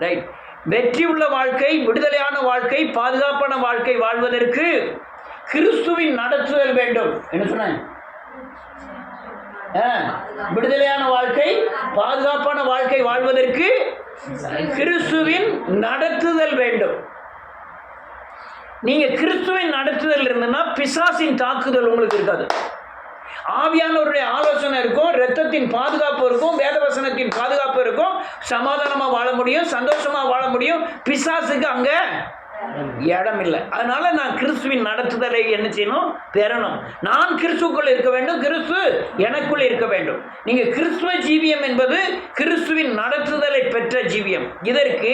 Right. வெற்றி உள்ள வாழ்க்கை, விடுதலையான வாழ்க்கை, பாதுகாப்பான வாழ்க்கை வாழ்வதற்கு கிறிஸ்துவின் நடத்துதல் வேண்டும். என்ன சொன்ன? விடுதலையான வாழ்க்கை, பாதுகாப்பான வாழ்க்கை வாழ்வதற்கு கிறிஸ்துவின் நடத்துதல் வேண்டும். நீங்க கிறிஸ்துவின் நடத்துதல் இருந்ததுன்னா பிசாசின் தாக்குதல் உங்களுக்கு இருக்காது. ஆவியானவருடைய ஆலோசனை இருக்கும், இரத்தத்தின் பாதுகாப்பு இருக்கும், வேதவசனத்தின் பாதுகாப்பு இருக்கும், சமாதானமாக வாழ முடியும், சந்தோஷமாக வாழ முடியும். பிசாசுக்கு அங்கே இடம் இல்லை. அதனால நான் கிறிஸ்துவின் நடத்துதலை என்ன செய்யணும்? பெறணும். நான் கிறிஸ்துக்குள் இருக்க வேண்டும், கிறிஸ்து எனக்குள் இருக்க வேண்டும். நீங்க கிறிஸ்துவ ஜீவியம் என்பது கிறிஸ்துவின் நடத்துதலை பெற்ற ஜீவியம். இதற்கு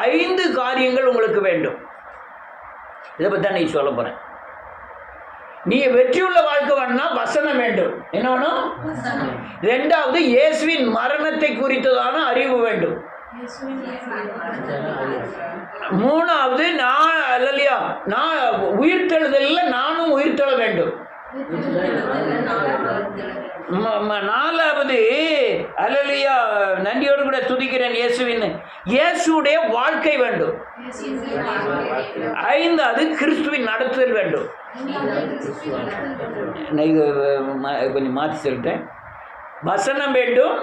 5 காரியங்கள் உங்களுக்கு வேண்டும். இதை பற்றி தான் நீ சொல்ல போறேன். நீங்க வெற்றியுள்ள வாழ்க்கை வேணும்னா வசனம் வேண்டும். என்ன வேணும்? 2வது இயேசுவின் மரணத்தை குறித்ததான அறிவு வேண்டும். 3வது நான் உயிர்த்தெழுதலில் நானும் உயிர்த்தெழ வேண்டும். 4வது அல்லேலூயா, நன்றியோடு கூட துதிக்கிறேன் இயேசுவின், இயேசுடைய வாழ்க்கை வேண்டும். 5வது கிறிஸ்துவின் நடத்துதல் வேண்டும். கொஞ்சம் மாற்றி சொல்லிட்டேன். வசனம் வேண்டும்,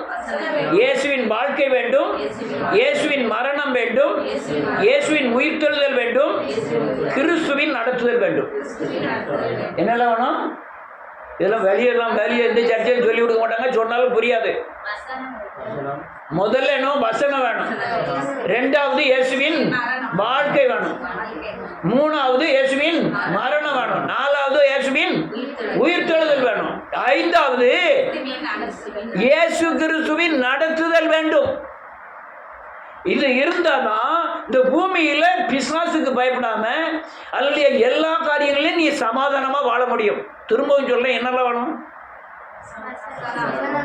இயேசுவின் வாழ்க்கை வேண்டும், இயேசுவின் மரணம் வேண்டும், இயேசுவின் உயிர்த்தெழுதல் வேண்டும், கிறிஸ்துவின் நடத்துதல் வேண்டும். என்னெல்லாம் வேணும்? இதெல்லாம் வெளியே எந்த சர்ச்சையும் சொல்லி கொடுக்க மாட்டாங்க, சொன்னாலும் புரியாது. முதல்ல என்ன? வசனம் வேணும். 2வது இயேசுவின் வாழ்க்கை வேணும். 3வது இயேசுவின் மரணம் வேணும். 4வது இயேசுவின் உயிர்த்தெழுதல் வேணும். 5வது இயேசு கிறிஸ்துவின் நடத்துதல் வேண்டும். இது இருந்தாதான் இந்த பூமியில பிசாசுக்கு பயப்படாம அல்லது எல்லா காரியங்களையும் நீ சமாதானமா வாழ முடியும். திரும்பவும் சொல்றேன், என்னெல்லாம் வேணும்?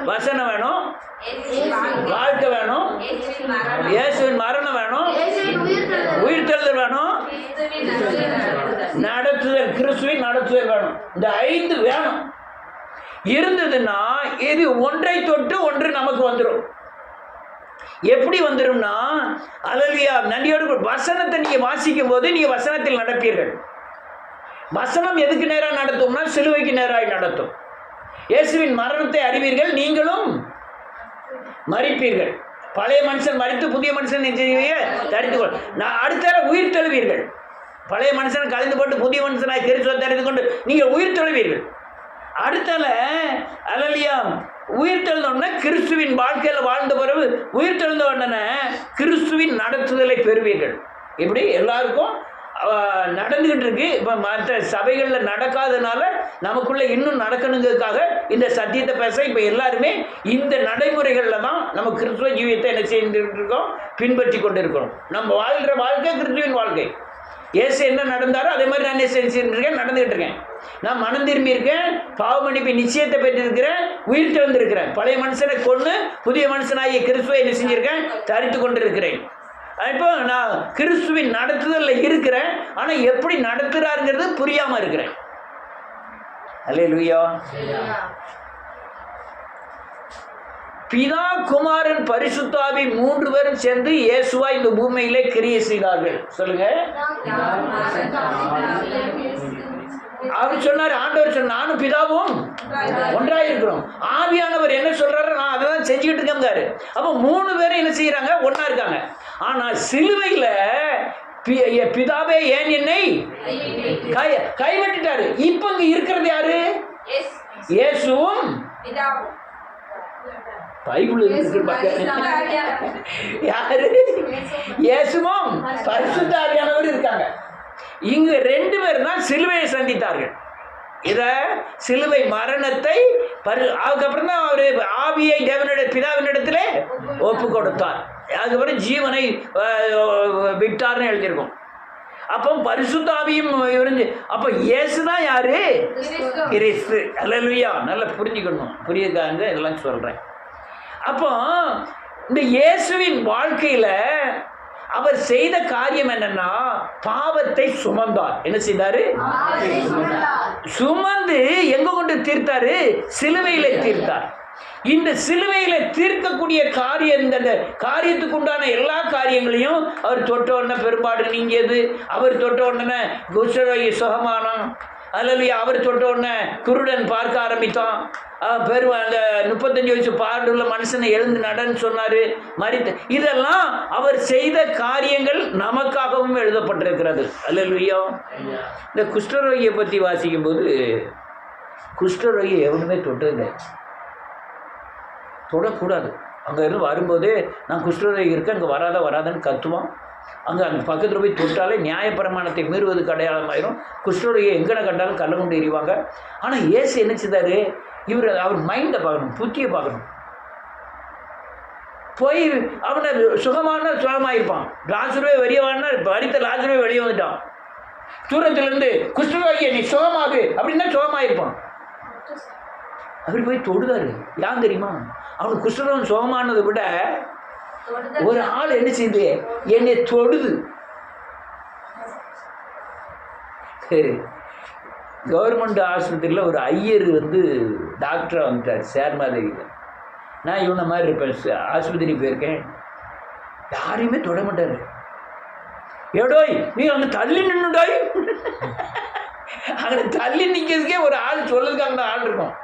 வசனம் வேணும், வாழ்க்கை வேணும், இயேசுவின் மரணம் வேணும், உயிர்த்தெழுதல் வேணும், நடத்துதல், கிறிஸ்துவின் நடத்துதல் வேணும். இந்த 5 வேணும். இருந்ததுன்னா இது ஒன்றை தொட்டு ஒன்று நமக்கு வந்துடும். எப்படி வந்துடும்னா, அல்லேலூயா, நன்றியோடு வசனத்தை நீங்க வாசிக்கும் போது நீங்க வசனத்தில் நடப்பீர்கள். வசனம் எதுக்கு நேராக நடத்தும்னா சிலுவைக்கு நேராக நடத்தும். இயேசுவின் மரணத்தை அறிவீர்கள், நீங்களும் மரிப்பீர்கள். பழைய மனுஷன் மரித்து புதிய மனுஷன் தரித்துக்கொள். அடுத்த உயிர் தழுவீர்கள். பழைய மனுஷன் கலந்து போட்டு புதிய மனுஷனாய் கிறிஸ்துவை தரித்து கொண்டு நீங்கள் உயிர் தழுவீர்கள். அடுத்தல அல்லேலூயா, உயிர் தெழுந்தோடனே கிறிஸ்துவின் வாழ்க்கையில் வாழ்ந்த பிறகு உயிர் தெழுந்த உடனே கிறிஸ்துவின் நடத்துதலை பெறுவீர்கள். இப்படி எல்லாருக்கும் நடந்துகிட்டு இருக்கு. இப்போ மற்ற சபைகளில் நடக்காதனால நமக்குள்ள இன்னும் நடக்கணுங்கிறதுக்காக இந்த சத்தியத்தை பேச இப்போ எல்லாருமே இந்த நடைமுறைகளில் தான் நம்ம கிறிஸ்துவ ஜீவியத்தை என்ன செய்துட்டு இருக்கோம்? பின்பற்றி கொண்டு இருக்கிறோம். நம்ம வாழ்கிற வாழ்க்கை கிறிஸ்துவின் வாழ்க்கை. இயேசு என்ன நடந்தாரோ அதே மாதிரி நான் என்ன செஞ்சுட்டு இருக்கேன், நடந்துகிட்டு இருக்கேன். நான் மனம் திரும்பி இருக்கேன், பாவ மன்னிப்பு நிச்சயத்தை பெற்றிருக்கிறேன், உயிர் தெழுந்திருக்கிறேன். பழைய மனுஷனை கொண்டு புதிய மனுஷனாகிய கிறிஸ்துவை என்ன செஞ்சிருக்கேன்? தரித்து கொண்டு இருக்கிறேன். இப்போ நான் கிறிஸ்துவின் நடத்துதலில் இருக்கிறேன், ஆனால் எப்படி நடத்துறாருங்கிறது புரியாமல் இருக்கிறேன். அல்லேலூயா. பிதா, குமாரன், பரிசுத்தாவி 3 பேரும் சேர்ந்து இயேசுவா இந்த பூமியிலே கிரியை செய்தார்கள். சொல்லுங்க. அவர் சொன்னார், ஆண்டவர் சொன்னார், நானும் பிதாவும் ஒன்றாக இருக்கிறோம். ஆவியானவர் என்ன சொல்றாரு, நான் அதை தான் செஞ்சுக்கிட்டு இருக்கேன். அப்போ 3 பேரும் என்ன செய்யறாங்க? ஒன்னா இருக்காங்க. ஆனா சிலுவையில பிதாவே ஏன் என்னை கைவிட்டுட்டாரு. இப்ப இங்க இருக்கிறது யாரு? இயேசுவும் பைபிள் யாரு? இயேசுவும் பரிசுத்த ஆவியானவர் இருக்காங்க. இங்க 2 பேர் தான் சிலுவையை சந்தித்தார்கள். இத சிலுவை மரணத்தை அதுக்கப்புறம் தான் அவரு ஆவியை தேவனுடைய பிதாவினிடத்திலே ஒப்பு கொடுத்தார். அதுக்கப்புறம் ஜீவனை விட்டார்னு எழுதியிருக்கோம். அப்போ பரிசுத்தாவியும் இருந்து அப்போ இயேசுதான் யாரு? கிறிஸ்து. அல்லேலூயா. நல்லா புரிஞ்சுக்கணும், புரியுதாங்க இதெல்லாம் சொல்றேன். அப்போ இந்த இயேசுவின் வாழ்க்கையில அவர் செய்த காரியம் என்னன்னா, பாவத்தை சுமந்தார். என்ன செய்தாரு? சுமந்து எங்க கொண்டு தீர்த்தாரு? சிலுவையில தீர்த்தார். இந்த சிலுவையில தீர்க்கக்கூடிய காரியம், இந்த காரியத்துக்கு உண்டான எல்லா காரியங்களையும் அவர் தொட்ட உடனே பெரும்பாடு நீங்கியது, அவர் தொட்ட உடனே குஷ்டரோகி சுகமானம், அல்லது அவர் தொட்ட உடனே குருடன் பார்க்க ஆரம்பித்தான், அந்த 35 வயசு பாடுள்ள மனுஷனை எழுந்து நடன்னு சொன்னாரு, மரித்த. இதெல்லாம் அவர் செய்த காரியங்கள் நமக்காகவும் எழுதப்பட்டிருக்கிறது. அல்லேலூயா. இந்த குஷ்டரோகியை பற்றி வாசிக்கும் போது, குஷ்டரோகி எவனுமே தொட்டதில்லை, தொடக்கூடாது. அங்கே இருந்து வரும்போதே நான் குஷ்டரோகி இருக்கேன், அங்கே வராதன்னு கத்துவான். அங்கே அந்த பக்கத்தில் போய் தொட்டாலே நியாயப்பிரமாணத்தை மீறுவதுக்கு அடையாளமாயிரும். குஷ்டரோகியை எங்கன கண்டாலும் கல்லை கொண்டு எறிவாங்க. ஆனால் இயேசு என்ன செய்தார்? அவர் மைண்டை பார்க்கணும், புத்தியை பார்க்கணும். போய் அவனை சுகமாயிருப்பான். லாசருவே வெளியவான்னா படித்த லாசருவே வெளியே வந்துட்டான். தூரத்திலிருந்து குஷ்டரோகியை நீ சுகமாகு அப்படின்னா சுகமாயிருப்பான். அவர் போய் தொடுதாரு. யான் தெரியுமா? அவனுக்கு குஷ்டரோகம் சுகமானதை விட ஒரு ஆள் என்ன செய்யுது? என்னை தொடுது. கவர்மெண்ட் ஆஸ்பத்திரியில் ஒரு ஐயர் டாக்டராக வந்துட்டார் சேர்மாதேவியில். நான் இவனை மாதிரி இருப்பேன், ஆஸ்பத்திரி போயிருக்கேன், யாரையுமே தொட மாட்டார். ஏடோய் நீ அங்கே தள்ளி நின்றுடோய், அங்கே தள்ளி நிற்கிறதுக்கே ஒரு ஆள் சொல்லுறதுக்கு அங்கே ஆள் இருக்கும்.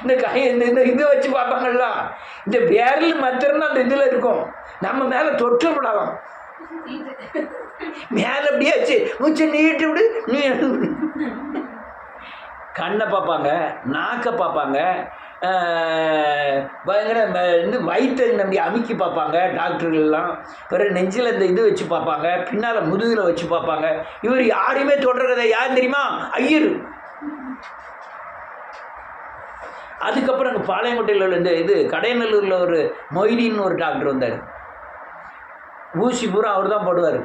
இந்த இந்த இதை வச்சு பார்ப்பாங்கல்ல, இந்த பேரில் மத்திரம் அந்த இதில் இருக்கும், நம்ம மேலே தொற்றப்படலாம். மேலே அப்படியே வச்சு மூச்சை நீட்டு விடு, நீ கண்ணை பார்ப்பாங்க, நாக்கை பார்ப்பாங்க, பயங்கர வயிற்றை நம்பி அமுக்கி பார்ப்பாங்க டாக்டர்கள்லாம். பிறகு நெஞ்சில் இந்த இது வச்சு பார்ப்பாங்க, பின்னால் முதுகில் வச்சு பார்ப்பாங்க. இவர் யாரையுமே தொடர்றதை யார் தெரியுமா? ஐயர். அதுக்கப்புறம் அங்கே பாளையங்கோட்டையில் உள்ள இந்த கடையநல்லூரில் ஒரு மொய்டின்னு ஒரு டாக்டர் வந்தார். ஊசி பூரா அவர் தான் போடுவார்.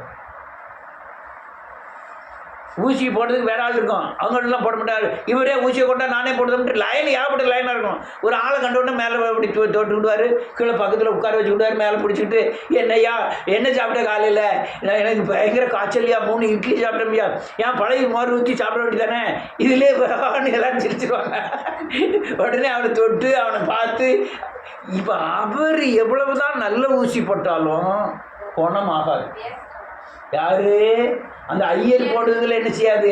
ஊசி போடுறதுக்கு வேற ஆள் இருக்கும், அவங்களாம் போட மாட்டார். இவரே ஊசியை கொண்டா நானே போடுறதுன்ட்டு லைன் ஏகப்பட்ட லைனாக இருக்கும். ஒரு ஆளை கண்டோடனே மேலே இப்படி தொட்டு விடுவார், கீழே பக்கத்தில் உட்கார வச்சு விடுவார், மேலே பிடிச்சிக்கிட்டு என்னையா என்ன சாப்பிட்ட காலையில்? எனக்கு பயங்கர காய்ச்சல்லையா, 3 இட்லி சாப்பிட்டோம்யா, ஏன் பழைய மோர் ஊற்றி சாப்பிட வேண்டியதானே, இதிலே எல்லாம் சிரிச்சிருவாங்க. உடனே அவனை தொட்டு அவனை பார்த்து, இப்போ அவர் எவ்வளவு தான் நல்ல ஊசி போட்டாலும் குணமாகாது. யாரு? அந்த ஐயர் போடுறதுல என்ன செய்யாது.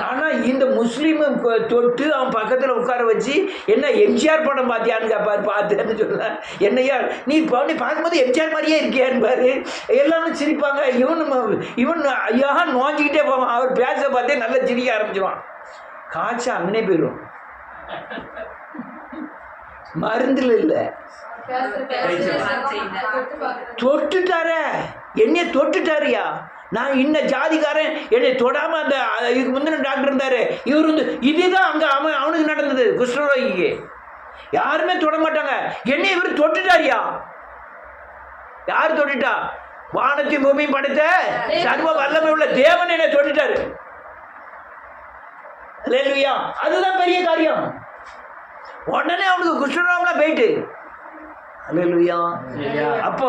ஆனால் இந்த முஸ்லீமு தொட்டு அவன் பக்கத்தில் உட்கார வச்சு, என்ன எம்ஜிஆர் படம் பார்த்தியான்னு கேட்பார். பார்த்துன்னு சொல்ல, என்னையா நீ பார்க்கும்போது எம்ஜிஆர் மாதிரியே இருக்கியான்னு பாரு. எல்லாரும் சிரிப்பாங்க. இவன் ஐயா நோஞ்சிக்கிட்டே போவான். அவர் பேச பார்த்தே நல்லா சிரிக்க ஆரம்பிச்சிடுவான். காய்ச்சல் அங்கனே போயிடும். மருந்துல இல்லை, தொட்டுட்டார, என்னைய தொட்டுட்டாரியா, நான் இன்ன ஜாதிக்காரன், என்னை தொடாமல் அந்த இதுக்கு முந்தின டாக்டர் இருந்தார், இவர் இதுதான் அங்கே அவனுக்கு நடந்தது. குஷ்டரோகிக்கு யாருமே தொட மாட்டாங்க. என்னை இவர் தொட்டுட்டாரியா. யார் தொட்டுட்டா? வானத்தையும் பூமியும் படைத்த சர்வ வல்லமை உள்ள தேவன் என்னை தொட்டுட்டாரு. அல்லேலூயா. அதுதான் பெரிய காரியம். உடனே அவனுக்கு குஷ்டரோகம்லாம் போயிட்டு. அல்லேலூயா. அப்போ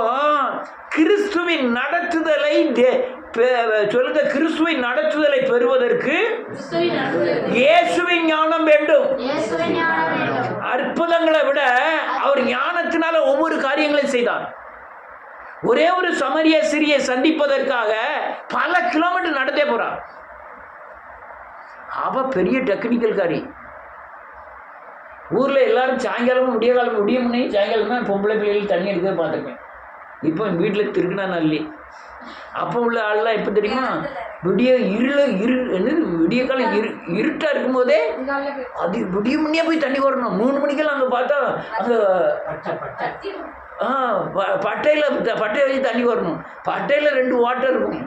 கிறிஸ்துவின் நடத்துதலை சொல்லுங்க, கிறிஸ்துவின் நடத்துதலை பெறுவதற்கு இயேசுவின் ஞானம் வேண்டும். அற்புதங்களை விட அவர் ஞானத்தினால ஒவ்வொரு காரியங்களையும் செய்தார். ஒரே ஒரு சமரிய சிறியை சந்திப்பதற்காக பல கிலோமீட்டர் நடந்தே போறார். அவ பெரிய டெக்னிக்கல் காரி. ஊரில் எல்லாரும் சாயங்காலமும் விடிய முன்னே சாயங்காலம் தான் பொம்பளை பிள்ளைகள் தண்ணி எடுக்க பார்த்துருக்கேன். இப்போ வீட்டில் திருக்குனா நல்லி. அப்போ உள்ள ஆள்லாம் எப்போ தெரியுமா? விடிய காலம் இருட்டாக இருக்கும்போதே அது விடிய முன்னே போய் தண்ணி வரணும். 3 மணிக்கெல்லாம் அங்கே பார்த்தா அங்கே பட்டையை வச்சு தண்ணி வரணும். பட்டையில் 2 வாட்டர் இருக்கும்.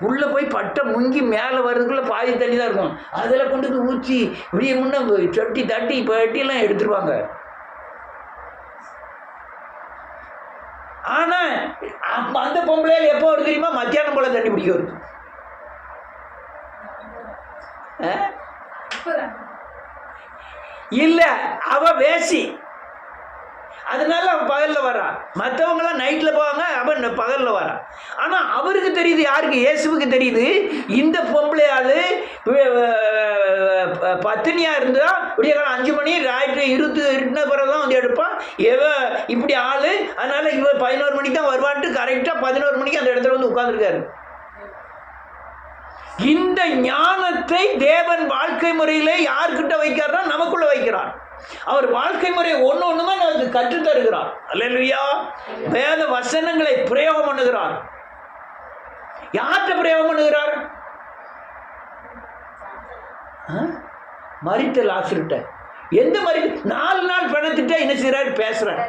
உள்ளே போய் பட்டை முங்கி மேலே வர்றதுக்குள்ளே பாதி தண்ணி தான் இருக்கும். அதில் கொண்டு போய் ஊற்றி விடிய முன்னே சொட்டி தட்டி பட்டியெல்லாம் எடுத்துருவாங்க. ஆனால் அந்த பொம்பளையில் எப்போ வருது தெரியுமா? மத்தியானம் போல் தண்ணி பிடிக்க வருது. இல்லை, அவ வேசி. அதனால அவன் பகலில் வரான். மற்றவங்களாம் நைட்டில் போவாங்க, அவன் பகலில் வரான். ஆனால் அவருக்கு தெரியுது, யாருக்கு? இயேசுவுக்கு தெரியுது, இந்த பொம்பளையாள் பத்தினியாக இருந்தால் விடிய காலம் 5 மணி ராத்திரி இருட்டின பிறகு தான் வந்து எடுப்பான். இப்படி ஆள், அதனால் இவ 11 மணிக்கு தான் வருவான்ட்டு கரெக்டாக 11 மணிக்கு அந்த இடத்துல வந்து உட்கார்ந்துருக்காரு. இந்த ஞானத்தை தேவன் வாழ்க்கை முறையிலே யார்கிட்ட வைக்கிறார்னா நமக்குள்ள வைக்கிறார். அவர் வாழ்க்கை முறை ஒன்று தான் நமக்கு கற்றுத் தருகிறார். அல்லேலூயா. வேத வசனங்களை பிரயோகம் பண்ணுகிறார். யார்கிட்ட பிரயோகம் பண்ணுகிறார்? மரித்த லாசருட்ட. எந்த மரித்த 4 நாள் பிணத்திட்ட என்ன செய்யறாரு? பேசுறார்.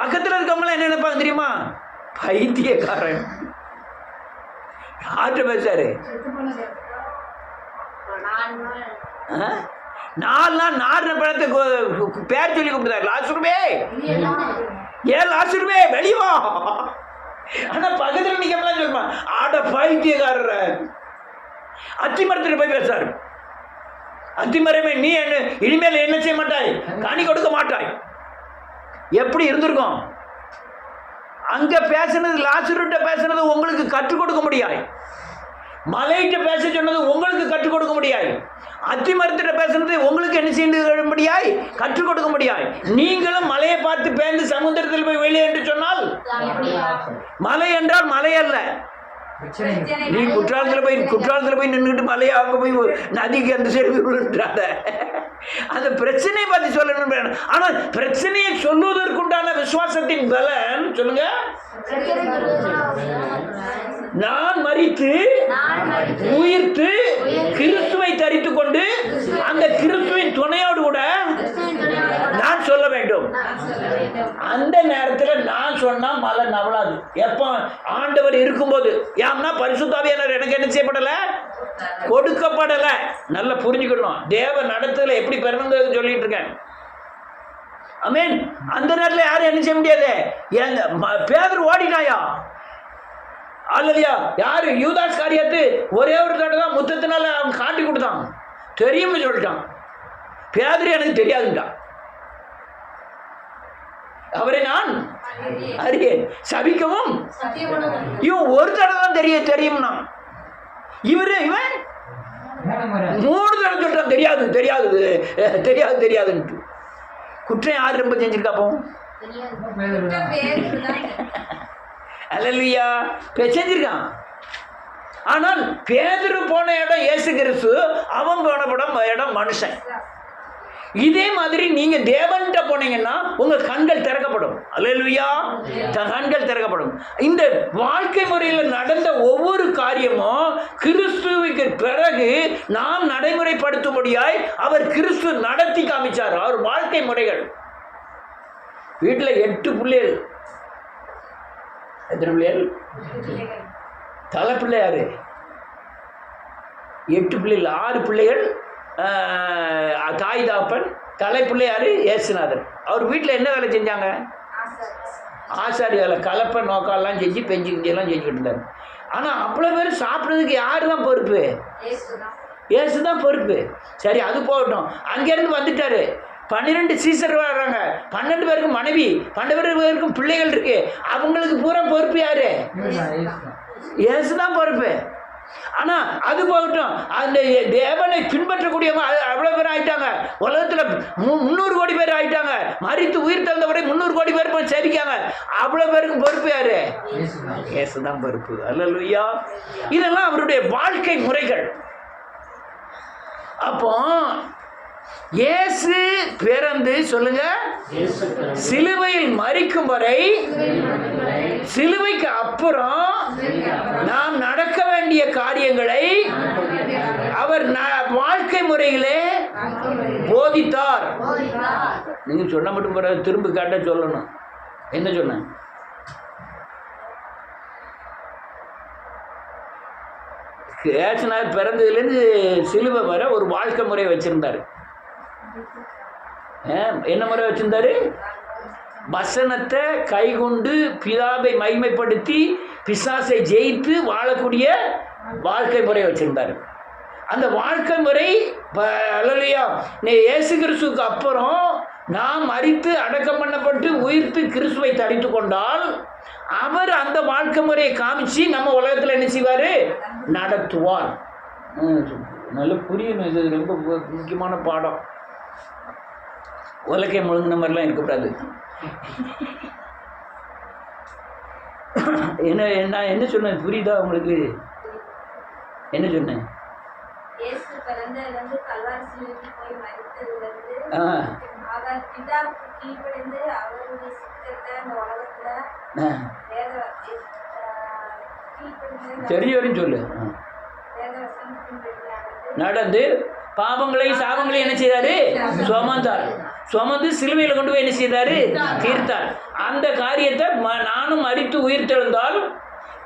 பக்கத்தில் இருக்கவங்களாம் என்ன நினைப்பாங்க தெரியுமா? பைத்தியக்காரன். யார்கிட்ட பேசாரு? 4 நாள் நாரின பழத்தை பேர் சொல்லி கூப்பிட்டாரு. லாசருவே, ஏன் லாசருவே வெளிவா. ஆனா பக்கத்தில் நிக்கலாம் சொல்லுமா, ஆட பைத்தியக்காரர. அத்திமரத்தில் போய் பேசாரு. அத்திமரமே, நீ என்ன இனிமேல் என்ன செய்ய மாட்டாய்? காணி கொடுக்க மாட்டாய். எப்படி இருந்திருக்கும்? அங்க பேசுனது, லாசருட்ட பேசுனது உங்களுக்கு கற்றுக் கொடுக்க முடியாது. மலையிட்ட பேச சொன்னது உங்களுக்கு கற்றுக் கொடுக்க முடியாது. அத்திமரத்திட்ட பேசுனது உங்களுக்கு என்ன செய்ய முடியாது? கற்றுக் கொடுக்க முடியாது. நீங்களும் மலையை பார்த்து பேர்ந்து சமுத்திரத்தில் போய் வெளியே என்று சொன்னால், மலை என்றால் மலை அல்ல. நீ குற்றாலத்தில் போய் நின்றுட்டு மலையை அங்கே போய் நதிக்கு அந்த சைடு விழுந்துடாத. அந்த பிரச்சனையை பற்றி சொல்லணும். ஆனால் பிரச்சனையை சொல்வதற்குண்டான விசுவாசத்தின் பலன் சொல்லுங்க. நான் மரித்து உயிர்த்து கிறிஸ்துவை தரித்து கொண்டு அந்த கிறிஸ்துவின் துணையோடு கூட நான் சொல்ல வேண்டும். அந்த நேரத்தில் நான் சொன்னா மலை நவளாது. எப்போ? ஆண்டவர் இருக்கும்போது. ஏன்னா பரிசுத்த ஆவியானவர் எனக்கு என்ன செய்யப்படலை? கொடுக்கப்படலை. நல்லா புரிஞ்சுக்கணும். தேவ நடத்துல எப்படி பெறணுங்கிறது சொல்லிட்டு இருக்கேன். ஆமென். அந்த நேரத்தில் யாரும் என்ன செய்ய முடியாது. பேதுரு ஓடினாயா? அல்லையா? யாரு? யூதாஸ் காரியத்து ஒரே ஒரு தடவை தான் முத்தத்தினால அவன் காட்டி கொடுத்தான். தெரியும்னு சொல்லிட்டான். பேதுரு எனக்கு தெரியாதுட்டான். அவரை நான் அறியேன், சபிக்கவும் இவன் ஒரு தடவை தான் தெரியும்னா, இவன் 3 தடவை சொல்லிட்டான் தெரியாதுன்ட்டு. குற்றம் யார் ரொம்ப செஞ்சிருக்கா? அப்போ அல்லேலூயா, செஞ்சிருக்கான். ஆனால் பேதுரு போன இடம் இயேசு கிறிஸ்து, அவன் போன இடம் மனுஷன். இதே மாதிரி நீங்க தேவன்கிட்ட போனீங்கன்னா உங்க கண்கள் திறக்கப்படும். அல்லேலூயா, கண்கள் திறக்கப்படும். இந்த வாழ்க்கை முறையில் நடந்த ஒவ்வொரு காரியமும் கிறிஸ்துவுக்கு பிறகு நாம் நடைமுறைப்படுத்தும்படியாய் அவர் கிறிஸ்து நடத்தி காமிச்சார். அவர் வாழ்க்கை முறைகள். வீட்டில் 8 பிள்ளைகள். எத்தனை பிள்ளைகள்? தலைப்பிள்ளை யாரு? 8 பிள்ளைகள். 6 பிள்ளைகள் தாய் தாப்பன். தலைப்பிள்ளை யாரு? இயேசுநாதர். அவர் வீட்டில் என்ன வேலை செஞ்சாங்க? ஆசாரி வேலை. கலப்பை நோக்காலாம் செஞ்சு பெஞ்சு கிஞ்செல்லாம் செஞ்சுக்கிட்டு இருந்தார். ஆனால் அவ்வளோ பேர் சாப்பிட்றதுக்கு யார் தான் பொறுப்பு? இயேசு தான் பொறுப்பு. சரி, அது போகட்டும். அங்கேருந்து வந்துட்டாரு. 12 சீசர் வர்றாங்க. 12 பேருக்கு மனைவி, 12 பேருக்கும் பிள்ளைகள் இருக்கு. அவங்களுக்கு பூரா பொறுப்பு யாரு? இயேசு தான் பொறுப்பு. ஆனால் அது போகட்டும். அந்த தேவனை பின்பற்றக்கூடியவங்க அவ்வளோ பேர் ஆயிட்டாங்க. உலகத்தில் 300 கோடி பேர் ஆயிட்டாங்க. மரித்து உயிர் தந்தவரை 300 கோடி பேர் சேவிக்காங்க. அவ்வளோ பேருக்கு பொறுப்பு யாரு? இயேசு தான் பொறுப்பு. அல்லேலூயா. இதெல்லாம் அவருடைய வாழ்க்கை முறைகள். அப்போ இயேசு பிறந்து சொல்லுங்க, சிலுவையில் மரிக்கும் வரை, சிலுவைக்கு அப்புறம் நாம் நடக்க வேண்டிய காரியங்களை அவர் வாழ்க்கை முறையிலே போதித்தார். நீங்க சொன்ன மட்டும் பிறகு திரும்ப கேட்ட சொல்லணும். என்ன சொன்ன? ஏசுநாதர் பிறந்ததுலேருந்து சிலுவை வர ஒரு வாழ்க்கை முறை வச்சிருந்தாரு. என்ன முறை வச்சிருந்தாரு? வசனத்தை கைகொண்டு பிதாவை மகிமைப்படுத்தி பிசாசை ஜெயித்து வாழக்கூடிய வாழ்க்கை முறை வச்சிருந்தாரு. அந்த வாழ்க்கை முறை அல்லேலூயா இயேசு கிறிஸ்துவுக்கு அப்புறம் நாம் மரித்து அடக்கம் பண்ணப்பட்டு உயிர்த்து கிறிஸ்துவை தரித்து கொண்டால் அவர் அந்த வாழ்க்கை முறையை காமிச்சு நம்ம உலகத்தில் என்ன செய்வார்? நடத்துவார். நல்ல புரியணும். இது ரொம்ப முக்கியமான பாடம். உலகை முழுங்கின மாதிரிலாம் இருக்கக்கூடாது. நான் என்ன சொன்னேன் புரியுதா உங்களுக்கு? என்ன சொன்னேன்? தெரியும் சொல்லு. நடந்து பாவங்களை சாபங்களை என்ன செய்தாரு? சுமந்தார். சுமந்து சிலுவையில் கொண்டு போய் என்ன செய்தாரு? தீர்த்தார். அந்த காரியத்தை நானும் மரித்து உயிர்த்தெழுந்தால்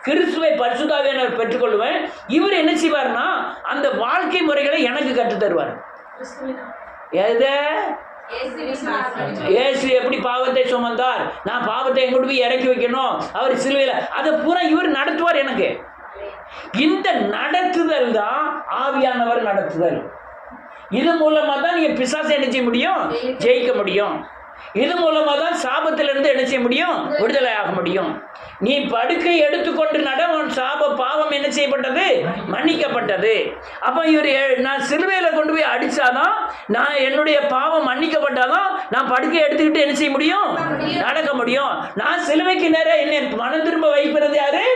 கிறிஸ்துவை பரிசுத்த ஆவியானவர் பெற்றுக்கொள்வேன். இவர் என்ன செய்வார்னா அந்த வாழ்க்கை முறைகளை எனக்கு கற்றுத் தருவார். இயேசு எப்படி பாவத்தை சுமந்தார், நான் பாவத்தை எங்கிட்டு போய் இறக்கி வைக்கணும், அவர் சிலுவையில், அதை பூரா இவர் நடத்துவார் எனக்கு. இந்த நடத்துதல் தான் ஆவியானவர் நடத்துதல். இது மூலமா தான் நீங்க பிசாசை என்ன செய்ய முடியும்? ஜெயிக்க முடியும். இது மூலமா தான் சாபத்திலிருந்து என்ன செய்ய முடியும்? விடுதலை ஆக முடியும். நீ படுக்கை எடுத்துக்கொண்டு நடவன் சாப பாவம் என்ன செய்யப்பட்டது? மன்னிக்கப்பட்டது. அப்போ இவர் நான் சிலுவையில் கொண்டு போய் அடித்தாதான் நான் என்னுடைய பாவம் மன்னிக்கப்பட்டாதான் நான் படுக்கை எடுத்துக்கிட்டு என்ன செய்ய முடியும்? நடக்க முடியும். நான் சிலுவைக்கு நேரம் என்னை மனம் திரும்ப வைக்கிறது யாரு?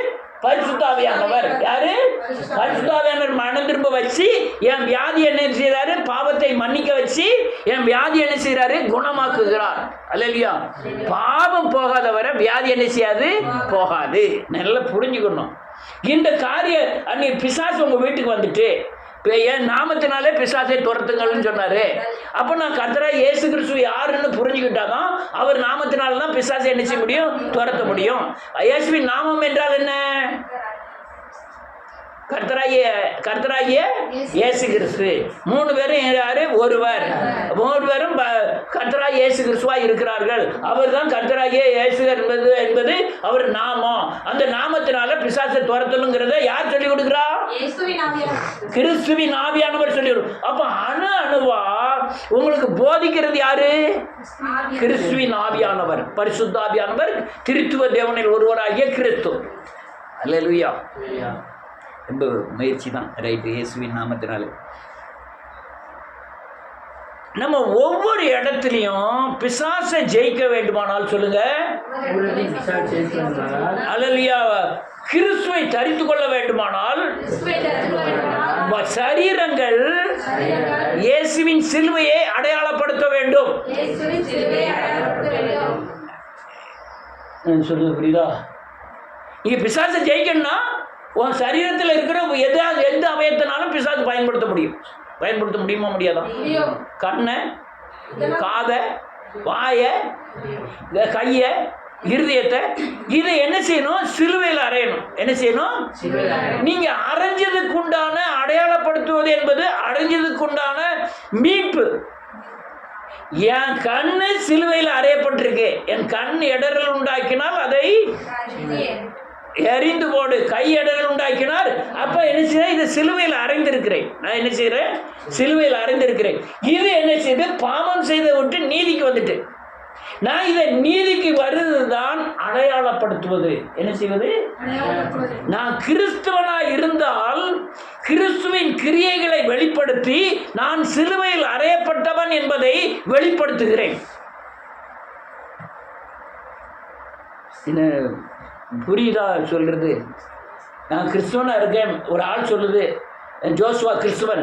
பரிசுத்த ஆவியானவர். யாரு? பரிசுத்த ஆவியானவர் மனம் திரும்ப வச்சு என் வியாதி என்ன செய்யறாரு? பாவத்தை மன்னிக்க வச்சு என் வியாதி என்ன செய்யறாரு? குணமாக்குகிறார். அல்லேலூயா. பாவம் போகாத வரை வியாதி என்ன செய்யாது? போகாது. நல்லா புரிஞ்சுக்கணும். இந்த காரிய அன்னைக்கு பிசாசு உங்க வீட்டுக்கு வந்துட்டு என் நாமத்தினாலே பிசாசை துரத்துங்கள்னு சொன்னாரு. அப்போ நான் கர்த்தராகிய இயேசு கிறிஸ்து யாருன்னு புரிஞ்சுக்கிட்டாதான் அவர் நாமத்தினால தான் பிசாசை என்ன செய்ய முடியும்? துரத்த முடியும். இயேசுவின் நாமம் என்றால் என்ன? கர்த்தராகிய இயேசு கிறிஸ்து. மூணு பேரும் யாரு? ஒருவர். மூணு பேரும் கர்த்தராகிய இயேசு கிறிஸ்துவா இருக்கிறார்கள். அவர் தான் கர்த்தராகிய இயேசு என்பது அவர் நாமம். அந்த நாமத்தினால பிசாசை துரத்தணுங்கிறத யார் சொல்லிக் கொடுக்குறா? கிறிஸ்துவின் ஆவியானவர் சொல்லி கொடுக்கும். அப்ப அணுவா உங்களுக்கு போதிக்கிறது யாரு? கிறிஸ்துவின் ஆவியானவர், பரிசுத்த ஆவியானவர், திருத்துவ தேவனில் ஒருவராகிய கிறிஸ்து. அல்லேலூயா. ரொம்ப முயற்சி தான். ரைட்டு. இயேசுவின் நாமத்தினால நம்ம ஒவ்வொரு இடத்துலையும் பிசாசை ஜெயிக்க வேண்டுமானால் சொல்லுங்க, அல்லேலூயா, கிறிஸ்துவை தரித்து கொள்ள வேண்டுமானால் சரீரங்கள் இயேசுவின் சிலுவையை அடையாளப்படுத்த வேண்டும். சொல்லுங்க, புரியுதா? இங்க பிசாசை ஜெயிக்கணும்னா உன் சரீரத்தில் இருக்கிற எந்த அவயத்தினாலும் பிசாசு பயன்படுத்த முடியுமா? முடியாதா? கண்ணை, காதை, வாயை, கையை, இருதயத்தை, இதை என்ன செய்யணும்? சிலுவையில் அறையணும். என்ன செய்யணும்? நீங்க அரைஞ்சதுக்குண்டான அடையாளப்படுத்துவது என்பது அரைஞ்சதுக்குண்டான மீட்பு. என் கண்ணு சிலுவையில் அறையப்பட்டிருக்கு. என் கண் இடரல் உண்டாக்கினால் அதை எறிந்து போடு. கை இடரல் உண்டாக்கினார். அப்ப என்ன செய்ய? இது சிலுவையில் அறைந்திருக்கிறேன். நான் என்ன செய்யறேன்? சிலுவையில் அறைந்திருக்கிறேன். இது என்ன செய்து? பாவம் செய்த விட்டு நீதிக்கு வந்துட்டு நான் இதை நீதிக்கு வருவதுதான் அடையாளப்படுத்துவது. என்ன செய்வது? நான் கிறிஸ்துவனா இருந்தால் கிறிஸ்துவின் கிரியைகளை வெளிப்படுத்தி நான் சிலுவையில் அறையப்பட்டவன் என்பதை வெளிப்படுத்துகிறேன். புரியுதா சொல்றது? நான் கிறிஸ்துவனா இருக்கேன். ஒரு ஆள் சொல்லுது, ஜோசுவா கிறிஸ்துவன்,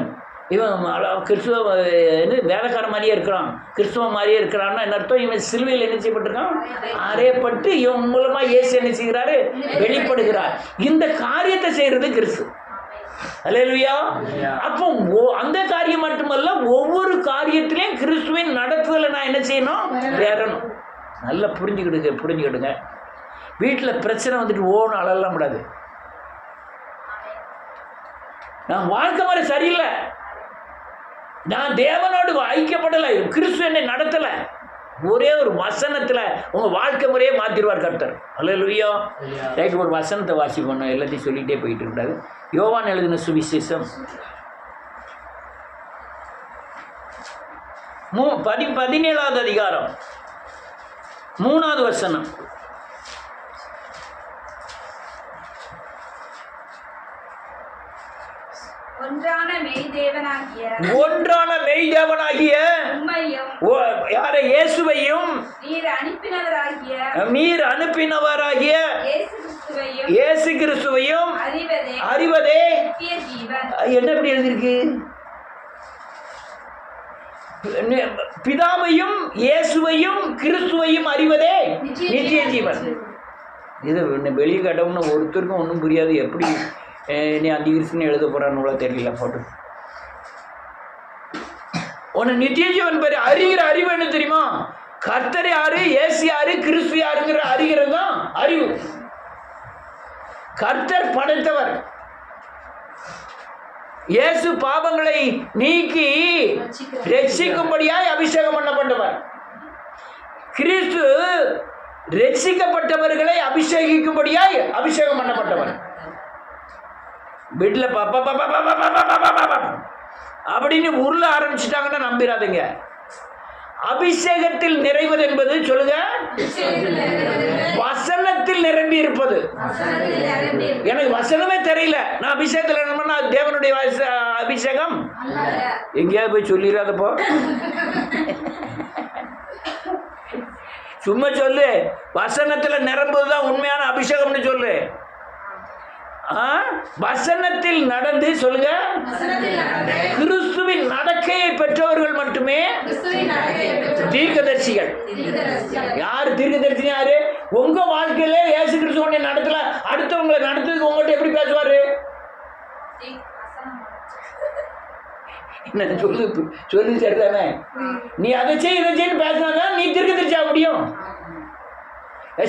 இவன் கிறிஸ்துவ வேலைக்கார மாதிரியே இருக்கிறான், கிறிஸ்துவ மாதிரியே இருக்கிறான்னா என்ன அர்த்தம்? இவன் சிலுவையில் என்ன செய்யப்பட்டிருக்கான்? அறையப்பட்டு இவன் மூலமா இயேசு என்ன செய்கிறாரு? வெளிப்படுகிறார். இந்த காரியத்தை செய்யறது கிறிஸ்து. அல்லேலூயா. அப்போ அந்த காரியம் மட்டுமல்ல, ஒவ்வொரு காரியத்திலையும் கிறிஸ்துவின் நடத்துதலை நான் என்ன செய்யணும்? வேறணும். நல்லா புரிஞ்சுக்கிடுங்க. வீட்டில் பிரச்சனை வந்துட்டு ஓணும் அழலாம் கூடாது. நான் வாழ்க்கை முறை சரியில்லை, நான் தேவனோடு ஐக்கியப்படலை, கிறிஸ்து என்னை நடத்தலை, ஒரே ஒரு வசனத்தில் உங்கள் வாழ்க்கை முறையே மாற்றிடுவார் கர்த்தர். அல்லேலூயா. ரைட். ஒரு வசனத்தை வாசி பண்ணோம், எல்லாத்தையும் சொல்லிகிட்டே போயிட்டு இருக்காரு. யோவான் எழுதின சுவிசேஷம் 17வது அதிகாரம் 3வது வசனம். ஒன்றான மெய்தேவனாகிய யாரை? இயேசுவையும் நீர் அனுப்பினவராகிய இயேசு கிறிஸ்துவையும் அறிவதே. என்ன இப்படி எழுதியிருக்கு? பிதாவையும் இயேசுவையும் கிறிஸ்துவையும் அறிவதே நித்திய ஜீவன். இது வெளியே கேட்டோம்னா ஒருத்தருக்கும் ஒன்றும் புரியாது. எப்படி நீ அந்த கிறிஸ்துன்னு எழுத போறான்னு தெரியல. போட்டு உன்னை நித்திய ஜீவன் பேர் அறிகிற அறிவு என்ன தெரியுமா? கர்த்தர் யாரு, இயேசு யாரு, கிறிஸ்து யாருங்கிற அறிகிறது தான் அறிவு. கர்த்தர் படைத்தவர், இயேசு பாவங்களை நீக்கி ரட்சிக்கும்படியாய் அபிஷேகம் பண்ணப்பட்டவர், கிறிஸ்து ரட்சிக்கப்பட்டவர்களை அபிஷேகிக்கும்படியாய் அபிஷேகம் பண்ணப்பட்டவர். வீட்டில் அப்படின்னு உருள ஆரம்பிச்சுட்டாங்கன்னா நம்பிடாதீங்க. அபிஷேகத்தில் நிறைவது என்பது சொல்லுங்க, வசனத்தில் நிரம்பி இருப்பது. எனக்கு வசனமே தெரியல, நான் அபிஷேகத்தில் நிரம்பினா தேவனுடைய அபிஷேகம் எங்கேயாவது போய் சொல்லிடாதப்போ. சும்மா சொல்லு, வசனத்தில் நிரம்புவதுதான் உண்மையான அபிஷேகம்னு சொல்லு. வசனத்தில் நடந்து சொல்லுங்க, கிறிஸ்துவின் நடக்கையை பெற்றவர்கள் மட்டுமே தீர்க்கதரிசிகள். யாரு தீர்க்கதரிசி? யாரு? உங்க வாழ்க்கையில இயேசு கிறிஸ்துவ நடத்தல, அடுத்தவங்களை நடத்துறதுக்கு உங்கள்கிட்ட எப்படி பேசுவாரு? என்ன சொல்லு சொல்லு, சரிதானே? நீ அதை செய் இதை செய்யு பேசினாதான் நீ தீர்க்கதரிசி ஆக முடியும்.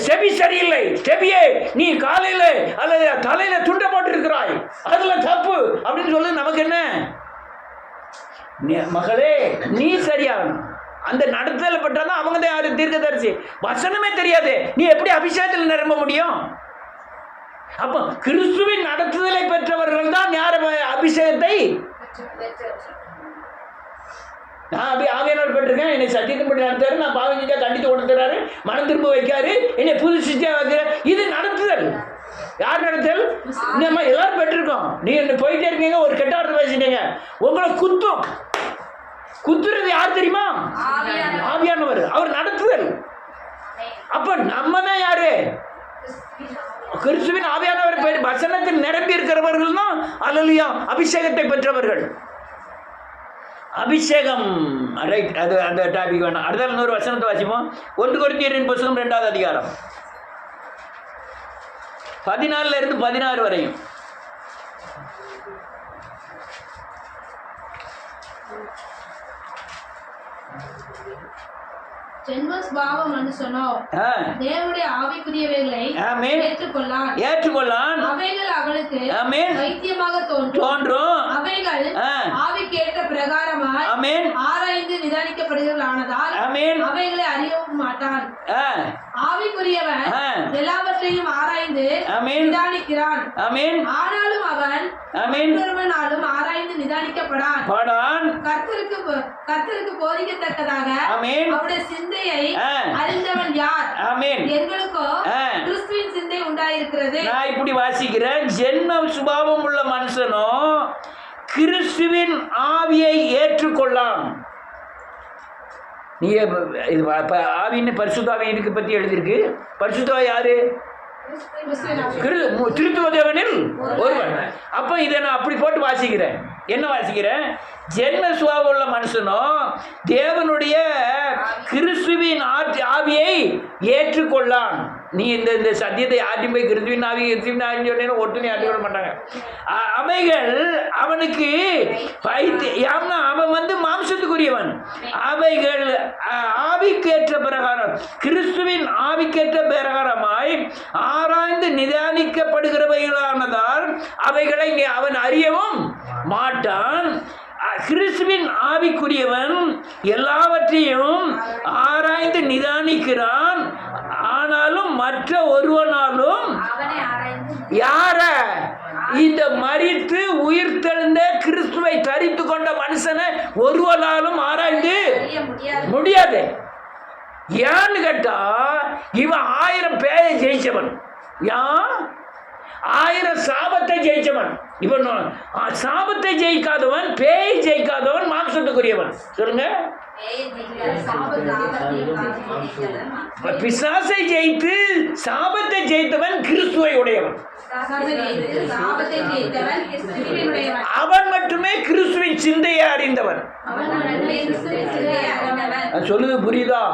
செவி சரியில்லை, செவியே நீ காலையில அல்லது தலையில துண்ட போட்டு இருக்கிறாய், அதுல தப்பு அப்படின்னு சொல்லு. நமக்கு என்ன மகளே, நீ சரியாகணும். அந்த நடத்தல பட்டாதான் அவங்க தான் யாரு தீர்க்கதரிசி. வசனமே தெரியாது, நீ எப்படி அபிஷேகத்தில் நிரம்ப முடியும்? அப்ப கிறிஸ்துவின் நடத்துதலை பெற்றவர்கள் தான் யார் அபிஷேகத்தை. நான் ஆவியானவர் பெற்றிருக்கேன், என்னை சத்தியத்தின்படி நடத்துறாரு, நான் பாவம் செஞ்சா கண்டித்து உணர்த்துறாரு, மனம் திரும்ப வைக்காரு, என்னை புது சிச்சா வைக்கிறார். இது நடத்துதல். யார் நடத்தல்? நம்ம எல்லாரும் பெற்றிருக்கோம். நீ என்ன போயிட்டே இருக்கீங்க, ஒரு கெட்ட வார்த்தை பேசிட்டீங்க, உங்களை குத்தும். குத்துறது யார் தெரியுமா? ஆவியானவர். அவர் நடத்துதல். அப்ப நம்ம தான் யாரு? கிறிஸ்துவின் ஆவியானவர் வசனத்தில் நிரம்பி இருக்கிறவர்கள் தான் அல்லேலூயா அபிஷேகத்தை பெற்றவர்கள். அபிஷேகம் ரைட், அது அந்த டாபிக் வேணாம். அடுத்த இன்னொரு வசனத்தை வாசிப்போம். 1 கொரிந்தியரின் புத்தகம் 2வது அதிகாரம் 14 இருந்து 16 வரையும். ஜென்மஸ்பாவ மனுஷனோ தேவனுடைய ஆவிக்குரியவைகளை ஏற்றுக்கொள்ளான். அவைகள் அவனுக்கு வைத்தியமாக தோன்றும். அவைகள் ஆவிக்கேற்ற பிரகாரமாய் ஆராய்ந்து நிதானிக்கப்படுகிறதானதால் அவைகளை அறியவும் மாட்டான். ஆவிக்குரியவன் எல்லாவற்றையும் ஆராய்ந்து நிதானிக்கிறான். ஆனாலும் அவன் ஒருவனாலும் ஆராய்ந்து நிதானிக்கப்படான். கர்த்தருக்கு போதிக்கத்தக்கதாக அவருடைய சிந்தையை அறிந்தவன் யார்? எங்களுக்கோ கிறிஸ்துவின் சிந்தை உண்டாயிருக்கிறது. நான் இப்படி வாசிக்கிறேன். ஜென்ம சுபாவம் உள்ள மனுஷனோ கிறிஸ்துவின் ஆவியை ஏற்றுக்கொள்ளாம். நீ ஆவின்னு பரிசுத்தாவி இதுக்கு பத்தி எழுதியிருக்கு. பரிசுத்தா யாரு? திருத்துவ தேவனில் ஒருவன். அப்ப இதை நான் அப்படி போட்டு வாசிக்கிறேன். என்ன வாசிக்கிறேன்? ஜென்ம சுபாவம் உள்ள மனுஷனோ தேவனுடைய கிறிஸ்துவின் ஆவியை ஏற்றுக்கொள்ளான். நீ இந்த சத்தியத்தை யார்ட்டையும் போய் கிறிஸ்துவின் ஆவி கிறிஸ்துவின் ஆவின்னு சொன்னீங்கன்னா ஒட்டுமே ஏற்றுக்கொள்ள மாட்டாங்க. அவைகள் அவனுக்கு அவன் மாம்சத்துக்குரியவன். அவைகள் ஆவிக்கேற்ற பிரகாரம் கிறிஸ்துவின் ஆவிக்கேற்ற பிரகாரமாய் ஆராய்ந்து நிதானிக்கப்படுகிறவைகளானதால் அவைகளை அவன் அறியவும் மாட்டான். கிறிஸ்துவின் ஆவிக்குரியவன் எல்லாவற்றையும் ஆராய்ந்து நிதானிக்கிறான். ஆனாலும் மற்ற ஒருவனாலும் யார இந்த மரித்து உயிர்த்தெழுந்த கிறிஸ்துவை தரித்து கொண்ட மனுஷனை ஒருவராலும் ஆராய்ந்து முடியாது. ஏன்னு கேட்டா இவன் 1000 பேரை ஜெயிச்சவன், 1000 சாபத்தை ஜெயிச்சவன். இவன் சாபத்தை ஜெயிக்காதவன், பேயை ஜெயிக்காதவன், மாம்சத்துக்குரியவன். சொல்லுங்க. பிசாசை ஜெயித்து சாபத்தை ஜெயித்தவன் கிறிஸ்துவை உடையவன். அவன் மட்டுமே கிறிஸ்துவின் சிந்தையை அறிந்தவன். சொல்லுது புரியுதா?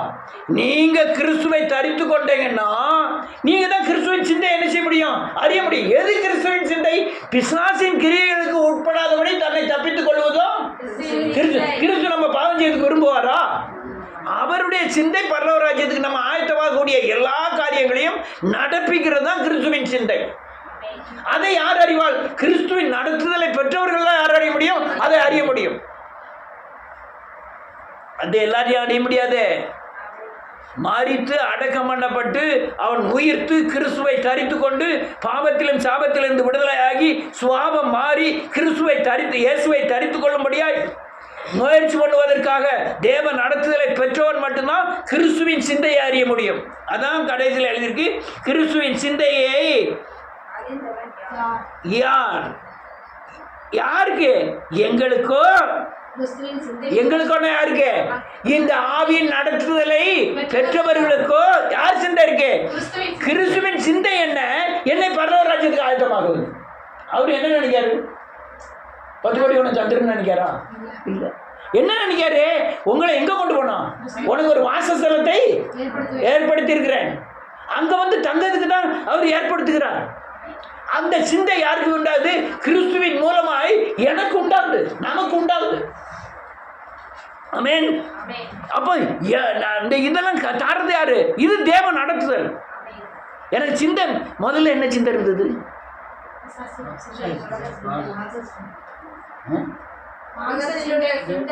நீங்க கிறிஸ்துவை தரித்து கொண்டீங்கன்னா நீங்க தான் கிறிஸ்துவின் சிந்தை என்ன செய்ய முடியும், அறிய முடியும். எது கிறிஸ்துவின் சிந்தை? பிசாசின் கிரியைகளுக்கு உட்படாதபடி தன்னை தப்பித்துக் கொள்வதோ. கிறிஸ்து நம்ம பாவம் செய்து விரும்புவாரா? அவருடைய சிந்தை பரலோக ராஜ்யத்துக்கு நம்ம ஆயத்தமாகக்கூடிய எல்லா காரியங்களையும் நடப்பிக்கிறது தான் கிறிஸ்துவின் சிந்தை. அதை யார் அறிவாள்? கிறிஸ்துவின் நடத்துதலை பெற்றவர்கள் தான் யார் அறிய முடியும்? அதை அறிய முடியும். அது எல்லாரையும் அறிய முடியாது. மரித்து அடக்கம் பண்ணப்பட்டு அவன் உயிர்த்து கிறிஸ்துவை தரித்து கொண்டு பாவத்திலும் சாபத்திலிருந்து விடுதலையாகி சுவாபம் மாறி கிறிஸ்துவை தரித்து இயேசுவை தரித்து கொள்ளும்படியாய் முயற்சி பண்ணுவதற்காக தேவ நடத்துதலை பெற்றவன் மட்டும்தான் கிறிஸ்துவின் சிந்தையை அறிய முடியும். அதான் கடைசியில் எழுதியிருக்கு, கிறிஸ்துவின் சிந்தையை யார்? யாருக்கு? எங்களுக்கோ யாருக்கு? இந்த ஆவியின் நடத்துதலை பெற்றவர்களுக்கோ யார் சிந்தை இருக்கு? கிறிஸ்துவின் சிந்தை என்ன? என்னை பரலோக ராஜ்யத்துக்கு ஆயத்தமாகுது. அவர் என்ன நினைக்காரு? 10 கோடி உனக்கு தந்துருன்னு நினைக்காரா? இல்ல. என்ன நினைக்காரு? உங்களை எங்க கொண்டு போனோம்? உனக்கு ஒரு வாசஸ்தலத்தை ஏற்படுத்தி இருக்கிறேன், அங்க வந்து தங்கத்துக்கு தான் அவர் ஏற்படுத்துகிறார். அந்த சிந்தை யாருக்கு உண்டாது? கிறிஸ்துவின் மூலமாய் எனக்கு உண்டாது, நமக்கு உண்டாது. ஆமென். அப்போ இதெல்லாம் தாரது யாரு? இது தேவ நடத்துதல். எனக்கு சிந்தை முதல்ல என்ன சிந்தை இருந்தது?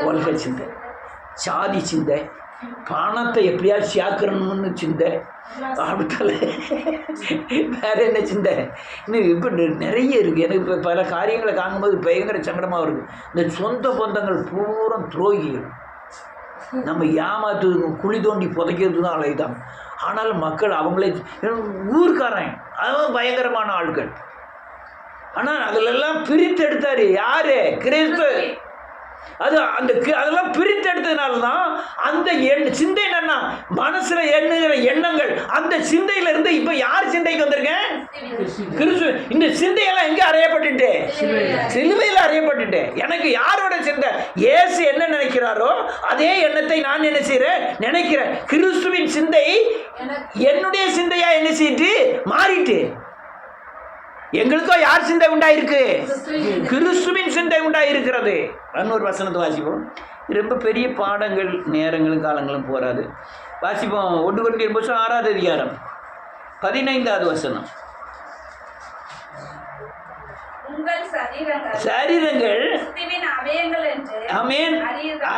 உலக சிந்தை, சாதி சிந்தை, பணத்தை எப்படியாவது சேர்க்கணும்னு சிந்தை. வேற என்ன சிந்தை? இன்னும் இப்போ நிறைய இருக்குது. எனக்கு இப்போ பல காரியங்களை காணும்போது பயங்கர சங்கடமாக இருக்குது. இந்த சொந்த பந்தங்கள் பூரா துரோகிகள், நம்ம ஏமாத்துறதுக்கும் குழி தோண்டி புதைக்கிறது தான் அலைதான். ஆனாலும் மக்கள் அவங்களே ஊர்க்காரன், அதுவும் பயங்கரமான ஆட்கள். ஆனால் அதிலெல்லாம் பிரித்தெடுத்தாரு யாரு? கிறிஸ்து. அது அந்த அதெல்லாம் பிரித்தெடுத்ததுனால தான் அந்த சிந்தை என்னன்னா மனசுல எண்ணுகிற எண்ணங்கள், அந்த சிந்தையில இருந்து இப்ப யார் சிந்தைக்கு வந்திருக்கேன்? கிறிஸ்து. இந்த சிந்தையெல்லாம் எங்க அறையப்பட்டுட்டு? சிலுவையில் அறையப்பட்டுட்டு. எனக்கு யாரோட சிந்தை? இயேசு என்ன நினைக்கிறாரோ அதே எண்ணத்தை நான் என்ன செய்யறேன்? நினைக்கிறேன். கிறிஸ்துவின் சிந்தை என்னுடைய சிந்தையா என்ன செய்யிட்டு மாறிட்டு. எங்களுக்கோ யார் சிந்தை உண்டாயிருக்கு? கிறிஸ்துவின் சிந்தை உண்டாயிருக்கிறது. இன்னொரு வசனத்தை வாசிப்போம். ரொம்ப பெரிய பாடங்கள் நேரங்களும் காலங்களும் போராது. வாசிப்போம். 1 கொரிந்தியர் 6வது அதிகாரம் 15வது வசனம். உங்கள் சரீரங்கள் ஆமென்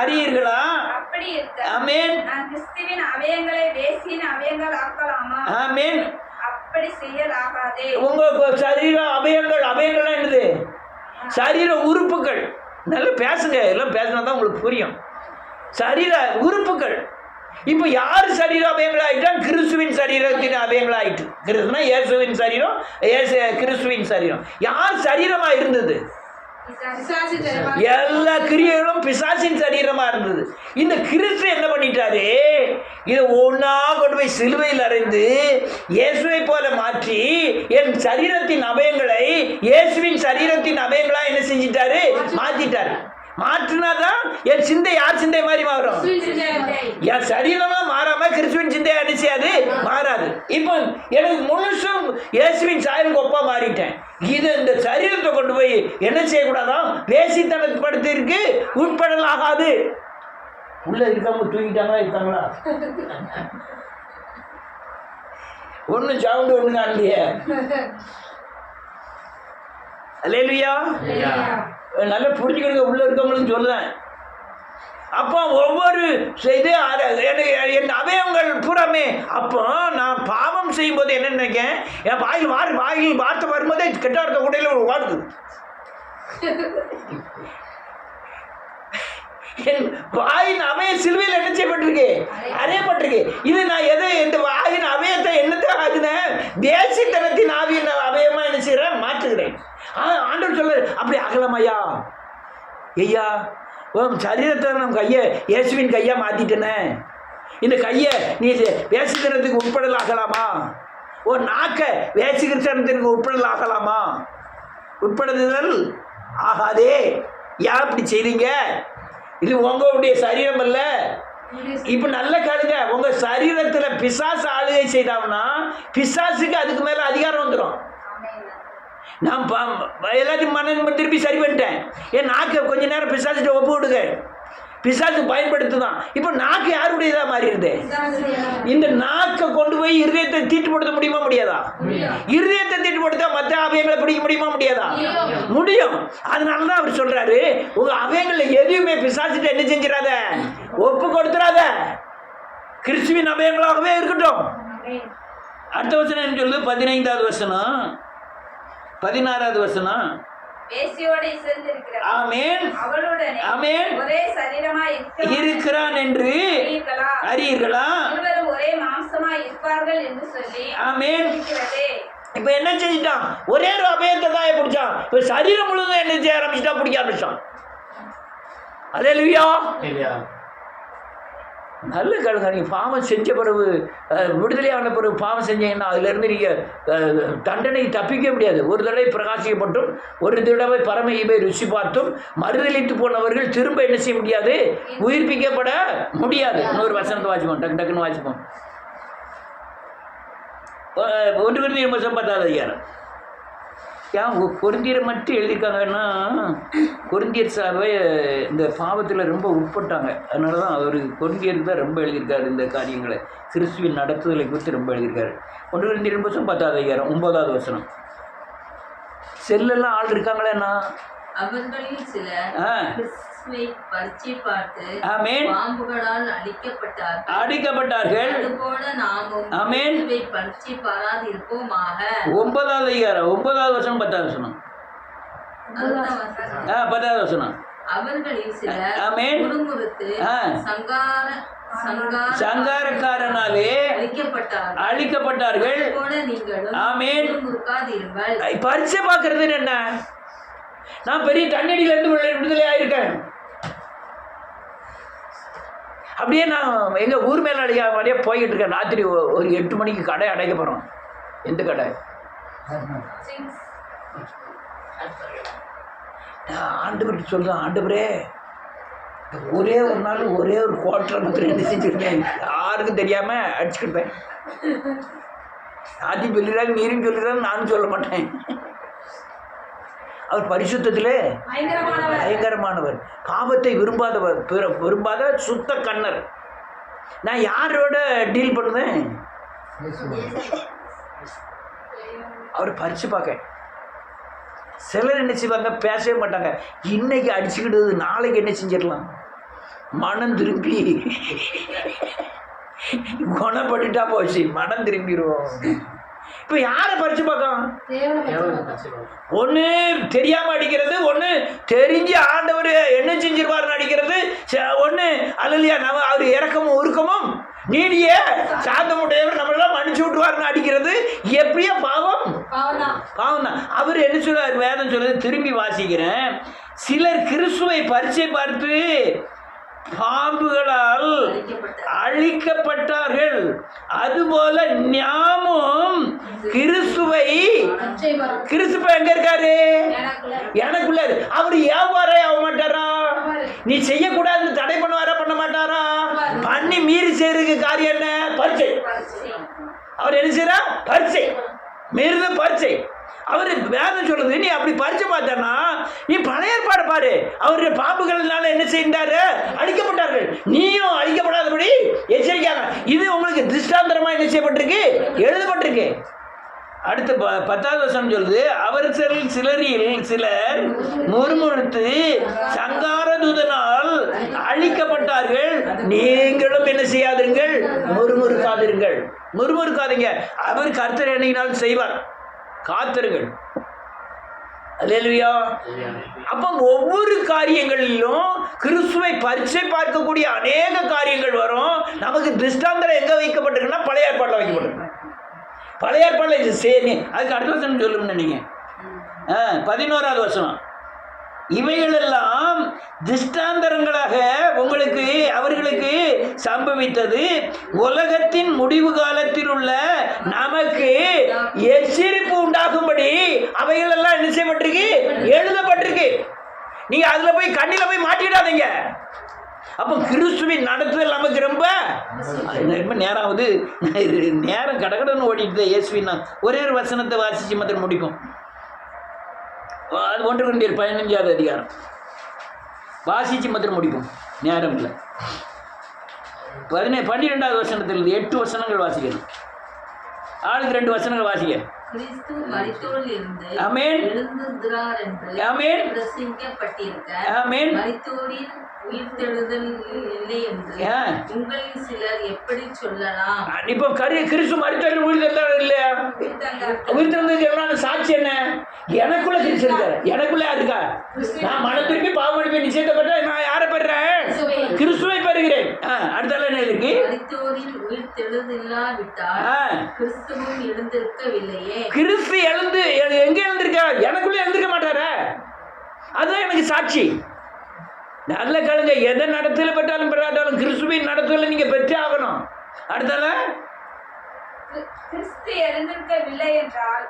அறியீர்களா? அப்படி இருக்க ஆமென். நான் கிறிஸ்துவின் அவயங்களை வேசியின் அவயங்கள் ஆக்கலாமா? ஆமென். அப்படி செய்யலாகாதே. உங்க சரீர அவயங்கள் என்னது? சரீர உறுப்புகள். நல்லா பேசுங்க, எல்லாம் பேசினா தான் உங்களுக்கு புரியும். சரீர உறுப்புகள். இப்போ யார் சரீர அவயங்கள் ஆகிட்டா? கிறிஸ்துவின் சரீரத்தின் அவயங்கள் ஆயிட்டு. கிறிஸ்துனா இயேசுவின் சரீரம், கிறிஸ்துவின் சரீரம். யார் சரீரமா இருந்தது? எல்லா கிரியைகளும் பிசாசின் சரீரமா இருந்தது. இந்த கிறிஸ்து என்ன பண்ணிட்டாரு? இதை ஒன்னா கொண்டு போய் சிலுவையில் அறைந்து இயேசுவை போல மாற்றி என் சரீரத்தின் அவயங்களை இயேசுவின் சரீரத்தின் அவயங்களா என்ன செஞ்சிட்டாரு? மாத்திட்டாரு. மாற்றினாதான் என் சிந்தை யார் சிந்தை மாதிரி மாறும்? என் சரீரம்லாம் மாறாம கிறிஸ்துவின் சிந்தை அடிச்சாது மாறாது. இப்போ எனக்கு முழுசும் இயேசுவின் சாயலுக்கு ஒப்பா மாறிட்டேன். இது இந்த சரீரத்தை கொண்டு போய் என்ன செய்யக்கூடாதான்? பேசித்தனப்படுத்திற்கு உட்படலாகாது. உள்ள இருக்காம தூங்கிட்டாங்களா? இருக்காங்களா? ஒன்னும் சவுண்டு ஒண்ணு காணலையே. அல்லேலூயா. நல்லா புரிஞ்சுக்கிடுங்க. உள்ள இருக்கவங்களும் சொல்லுவேன். அப்போ ஒவ்வொரு இது என் அவயவங்கள் பூராமே. அப்போ நான் பாவம் செய்யும்போது என்ன நினைக்கேன், என் வாயில் வார்த்தை வரும்போதே கெட்ட வார்த்தை உடையில வாடுது. என் வாயின் அவய சிலுவையில் என்ன செய்யப்பட்டிருக்கு, அறையப்பட்டிருக்கு. இது நான் இந்த வாயின் அவயத்தை என்னத்தை ஆகுனேன், தேசித்தனத்தின் ஆவியின் அவயமா என்ன செய்யறேன், மாற்றுகிறேன். ஆண்டவர் சொல்ல அப்படி அகலமையா ஐயா, சரீரத்தை நம்ம கையை இயேசுவின் கையா மாத்திட்டேனே, இந்த கையை நீ வேசித்தனத்துக்கு உட்படலாகலாமா, ஒரு நாக்க வேசித்தனத்திற்கு உட்படலாகலாமா, உட்படுதல் ஆகாதே. ஏன் இப்படி செய்றீங்க, இது உங்களுடைய சரீரம் அல்ல. இப்ப நல்ல காலுங்க, உங்க சரீரத்துல பிசாசு ஆளுகை செய்தாங்கன்னா பிசாசுக்கு அதுக்கு மேல அதிகாரம் வந்துடும். நான் எல்லாத்தையும் திருப்பி சரி பண்ணிட்டேன், என் நாக்கை கொஞ்ச நேரம் பிசாசுட்டு ஒப்பு விடுங்க, பிசாசு பயன்படுத்துதான். இப்போ நாக்கு யாருடையதா மாறிடுது, இந்த நாக்கை கொண்டு போய் இருதயத்தை தீட்டுப்படுத்த முடியுமா, முடியாதா? இருதயத்தை தீட்டுப்படுத்த மற்ற அவயங்களை பிடிக்க முடியுமா, முடியாதா? முடியும். அதனாலதான் அவர் சொல்றாரு, உங்க அவயங்களை எதையுமே பிசாசுட்டு என்ன செஞ்சிடாத, ஒப்பு கொடுத்துடாத, கிறிஸ்துவின் அவயங்களாகவே இருக்கட்டும். அடுத்த வசனம் என்ன சொல்லுது, 15வது வசனம் 16வது வசனம். இருக்கிறான் என்று அறியீர்களா? ஆமென். இப்ப என்ன செஞ்சிட்டான், ஒரே ஒரு அபயத்தை தான் பிடிச்சான், இப்ப சரீரம் முழுவதும் என்ன செய்ய ஆரம்பிச்சுட்டான், பிடிக்க ஆரம்பிச்சான். அல்லேலூயா. நல்ல கழுங்க. நீங்கள் பாவம் செஞ்ச பிறகு, விடுதலையான பிறகு பாவம் செஞ்சீங்கன்னா அதிலிருந்து நீங்கள் தண்டனை தப்பிக்க முடியாது. ஒரு தடவை பிரகாசிக்கப்பட்டும் ஒரு தடவை பரம ஈவை ருசி பார்த்தும் மறுதளித்து போனவர்கள் திரும்ப என்ன செய்ய முடியாது, உயிர்ப்பிக்கப்பட முடியாது. இன்னொரு வசனத்தை வாசிப்போம், டக்குன்னு வாசிப்போம். 1 Corinthians 10வது அதிகாரம். ஏன் கொரிந்தியரை மட்டும் எழுதியிருக்காங்கன்னா, கொரிந்தியர் சபை இந்த பாவத்தில் ரொம்ப உட்பட்டாங்க. அதனால தான் அவர் கொரிந்தியருக்கு தான் ரொம்ப எழுதியிருக்காரு இந்த காரியங்களை, கிறிஸ்துவின் நடத்துதலை குறித்து ரொம்ப எழுதியிருக்காரு. 1 Corinthians 10வது அதிகாரம் 9வது வசனம். செல்லெல்லாம் ஆள் இருக்காங்களேண்ணா, அவர்களில் சிலர் கிறிஸ்துவை பரீட்சை பார்த்து பாம்புகளால் அடிக்கப்பட்டார்கள். அதுபோல நாமும் கிறிஸ்துவை பரீட்சை பாராது இருப்போமாக. 9வது அதிகாரம் 9வது வசனம் 10வது வசனம். 10வது வசனம். அவர்களில் சிலர் முறுமுறுத்து சங்காரக்காரனாலே அழிக்கப்பட்டார்கள். ஆமென். பரீட்சை பார்க்கறது என்ன, நான் பெரிய தண்ணடியில இருந்து விடுதலை ஆயிருக்கேன். அப்படியே நான் எங்க ஊர் மேலாளியா மாதிரியே போய்கிட்டு இருக்கேன். ராத்திரி ஒரு 8 மணிக்கு கடை அடைக்க போறோம். எந்த கடை? நான் ஆண்டவர்கிட்ட சொல்றேன், ஆண்டவரே ஒரே ஒரு நாள் ஒரே ஒரு குவார்டர் மட்டும் என்ன செஞ்சுருக்கேன், யாருக்கும் தெரியாம அடிச்சுக்கிட்டேன். ஆதி சொல்லிடுறாங்க, நீரும் சொல்லிடுறாங்க, நானும் சொல்ல மாட்டேன். அவர் பரிசுத்தத்திலே பயங்கரமானவர், பாவத்தை விரும்பாத சுத்த கண்ணர். நான் யாரோட டீல் பண்ணுவேன், அவர் பரிசு பார்க்க. சிலர் என்ன செய்வாங்க, பேசவே மாட்டாங்க. இன்னைக்கு அடிச்சுக்கிட்டது நாளைக்கு என்ன செஞ்சிடலாம், மனம் திரும்பி குணப்பட்டுட்டா போச்சு, மனம் திரும்பிடுவோம். இப்போ யாரை பறிச்சு பார்க்கலாம், ஒன்று தெரியாமல் அடிக்கிறது, ஒன்று தெரிஞ்சு ஆண்டவர் என்ன செஞ்சிருவாருன்னு அடிக்கிறது, ஒன்று அல்லையா நம்ம அவர் இறக்கமும் உருக்கமும் நீடிய சாந்தமுடையவர் நம்மளெல்லாம் மன்னிச்சு விட்டுவாருன்னு அடிக்கிறது. எப்படியா பாவம், பாவம் தான். அவர் என்ன சொல்றாரு, வேதம் சொல்றது திரும்பி வாசிக்கிறேன். சிலர் கிறிஸ்துவை பரீட்சை பார்த்து பாம்புகளால் அழிக்கப்பட்டார்கள். அதுபோல ஞாமும் கிறிஸ்துவை எங்க இருக்காரு, எனக்குள்ள. அவர் வியாபாரே ஆக மாட்டாரா, நீ செய்யக்கூடாதுன்னு தடை பண்ணுவாரா, பண்ண மாட்டாரா? பண்ணி மீறி செய்யறதுக்கு காரியம் என்ன, பரீட்சை. அவர் என்ன செய்யறா, பரீட்சை, மீறுது பரீட்சை. அவர் வேதம் சொல்லுது, நீ அப்படி பரிச்சை பார்த்தனா நீ பழைய ஏற்பாடு பாரு. அவருடைய பாம்புகள்னால என்ன செய்தாரு, அழிக்கப்பட்டார்கள். நீயும் அழிக்கப்படாதபடி எச்சரிக்கையாக. இது உங்களுக்கு திருஷ்டாந்தரமா என்ன செய்யப்பட்டிருக்கு, எழுதப்பட்டிருக்கு. அடுத்த 10வது வசனம் சொல்லுது, அவர்களில் சிலர் முறுமுறுத்து சங்கார தூதனால் அழிக்கப்பட்டார்கள். நீங்களும் என்ன செய்யாதீர்கள், முறுமுறுக்காதீங்க. அவர் கர்த்தர் என்னைக்கினாலும் செய்வார், காத்திருங்கள். அல்லேலூயா. அப்போ ஒவ்வொரு காரியங்களிலும் கிறிஸ்துவை பரிச்சை பார்க்கக்கூடிய அநேக காரியங்கள் வரும். நமக்கு திருஷ்டாந்தரம் எங்க வைக்கப்பட்டிருக்குன்னா பழைய ஏற்பாட்டில் வைக்கப்பட்டிருக்கு. பழைய ஏற்பாட்டில் இது சரி. அதுக்கு அடுத்த வசனம் சொல்லுங்க நீங்க 11வது வசனம். இவைகளெல்லாம் திருஷ்டாந்தரங்களாக அவர்களுக்கு சம்பவித்தது உலகத்தின் முடிவு காலத்தில் உள்ள நமக்கு எச்சரிப்பு உண்டாகும்படி அவைகள் எல்லாம் என்ன செய்யப்பட்டிருக்கு, எழுதப்பட்டிருக்கு. நீங்க அதுல போய் கண்ணில போய் மாட்டிடாதீங்க. அப்போ கிறிஸ்துவின் நடத்துதல் நமக்கு ரொம்ப நேரம் ஆகுது. நேரம் கடகடன்னு ஓடிட்டு இயேசுவின் ஒரே ஒரு வசனத்தை வாசிச்சு மாத்திரம் முடிப்போம். அது 1 Corinthians 15வது அதிகாரம் வாசிச்சு மாத்திரம் முடிப்போம், நேரம் இல்லை. 12வது வசனத்திலிருந்து 8 வசனங்கள் வாசிக்கணும். ஆளுக்கு 2 வசனங்கள் வாசிக்க. கிறிஸ்து மரித்தோரில் இருந்து ஆமென் எழுந்துகிறார் என்று ஆமென் பிரசங்கிக்கப்பட்டிருக்க, ஆமென் மரித்தோரின் உயிர்த்தெழுதல் இல்லை என்று உங்களில் சிலர் எப்படி சொல்லலாம்? இப்போ கிறிஸ்து மரித்தோரில் உயிர்த்தெழுதல் இல்லையா? உயிர்த்தெழுந்ததுக்கு எவ்வளவு சாட்சி என்ன? எனக்குள்ள கிறிஸ்து இருக்காரு, எனக்குள்ள இருக்கா. நான் மன திருப்பி பாவமளிப்பை நிச்சயத்தை பெற்ற நான் யாரை பெறேன்? கிறிஸ்துவை பெறுகிறேன். அடுத்தால என்ன இருக்கு? மரித்தோரில் உயிர்த்தெழுதில்லாவிட்டால் கிறிஸ்துவும் எழுந்திருக்கவில்லையே. கிறிஸ்து எங்க எழுந்திருக்கார்? எனக்குள்ள எழுந்திருக்க மாட்டாரா? அதுதான் எனக்கு சாட்சி. நல்ல கழுங்க, எதை நடத்தல பெற்றாலும் பெறாட்டாலும் கிறிஸ்துவின் நடத்தல நீங்க பெற்றே ஆகணும். அடுத்தால கிறிஸ்து எழுந்திருக்கவில்லை என்றால்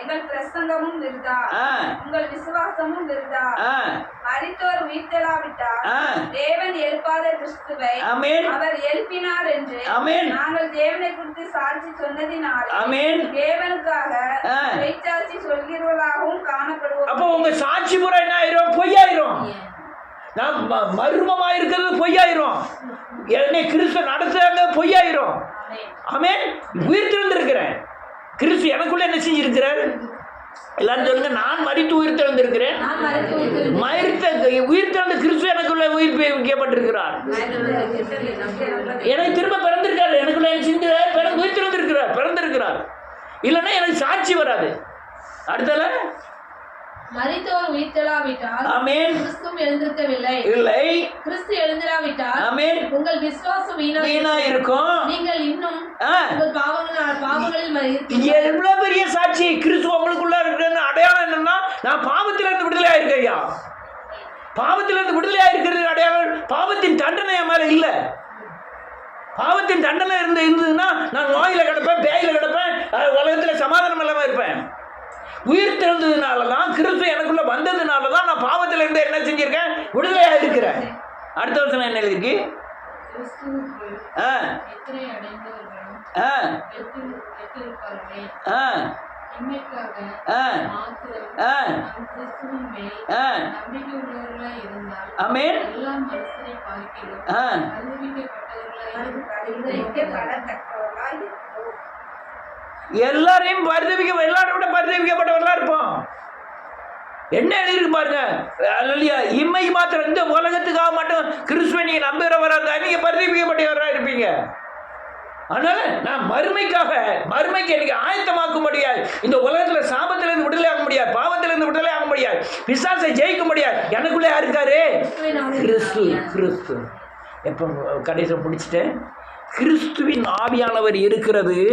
எங்கள் பிரசங்கமும் விருதா, உங்கள் விசுவாசமும் விருதா. மரித்தோர் உயிர்த்தெழாவிட்டால் தேவன் எழுப்பாத கிறிஸ்துவை அவர் எழுப்பினார் என்று நாங்கள் தேவனை குறித்து சாட்சி சொன்னதினால் தேவனுக்காக சாட்சி சொல்கிறவர்களாகவும் காணப்படுவோம். அப்போ உங்க சாட்சி முறை என்ன ஆயிரும்? பொய்யாயிரும். நான் மர்மமா இருக்கிறது பொய்யாயிரும். என்னை கிறிஸ்து நடத்துறாங்க பொய்யாயிரும். ஆமென். உயிர்த்தெழுந்திருக்கிறேன். கிறிஸ்து எனக்குள்ள என்ன செஞ்சிருக்கிறார்? எல்லாரும் சொல்லுங்க, நான் மரித்து உயிர்த்தெழுந்திருக்கிறேன். உயிர்த்தெழுந்த கிறிஸ்து எனக்குள்ள உயிர் வைக்கப்பட்டிருக்கிறார். எனக்கு திரும்ப பிறந்திருக்காரு. எனக்குள்ள என்ன செஞ்சிருக்கிறார்? பிறந்திருக்கிறார். இல்லைன்னா எனக்கு சாட்சி வராது. அடுத்தால மரித்தோர் உயிர்த்தெழாவிட்டால் கிறிஸ்துவும் எழுந்திருக்கவில்லை. இல்லை. கிறிஸ்து எழுந்திராவிட்டால் உங்கள் விசுவாசம் வீணா இருக்கும். நீங்கள் இன்னும் உங்கள் பாவங்களில் எவ்வளவு பெரிய சாட்சி கிறிஸ்து உங்களுக்குள்ள இருக்கிற அடையாளம் என்னன்னா, நான் பாவத்திலிருந்து விடுதலையா இருக்கையா. பாவத்திலிருந்து விடுதலையா இருக்கிறது அடையாளம் பாவத்தின் தண்டனை என் மேல இல்ல. பாவத்தின் தண்டனை இருந்ததுன்னா நான் நோயில கிடப்பேன், பேயில கிடப்பேன், உலகத்துல சமாதானம் இல்லாம இருப்பேன். உயிர் தெழுந்ததுனால தான், கிறிஸ்து எனக்குள்ள வந்ததுனால தான் நான் பாவத்தில் இருந்து என்ன செஞ்சிருக்கேன்? விடுதலையாக இருக்கிறேன். அடுத்த வருஷம் என்ன இருக்கு? ஆமென். எல்லாரையும் எல்லாரும் விட பரிதவிக்கப்பட்டவர்களா இருப்போம். என்ன எழுதிருக்கு பாருங்க. அல்லேலூயா. இம்மை மாத்திரம் இந்த உலகத்துக்காக மட்டும் கிறிஸ்துவை நீங்க நம்புகிறவரா இருந்தா நீங்க பரிதவிக்கப்பட்டவரா இருப்பீங்க. அதனால நான் மறுமைக்கு எனக்கு ஆயத்தமாக்க முடியாது. இந்த உலகத்துல சாபத்திலிருந்து விடுதலை ஆக முடியாது, பாவத்திலிருந்து விடுதலை ஆக முடியாது, பிசாசை ஜெயிக்க முடியாது. எனக்குள்ள யார் இருக்காரு? கிறிஸ்து. எப்போ கடைசியில் முடிச்சுட்டேன். கிறிஸ்துவின் ஆவியானவர் இருக்கிறது.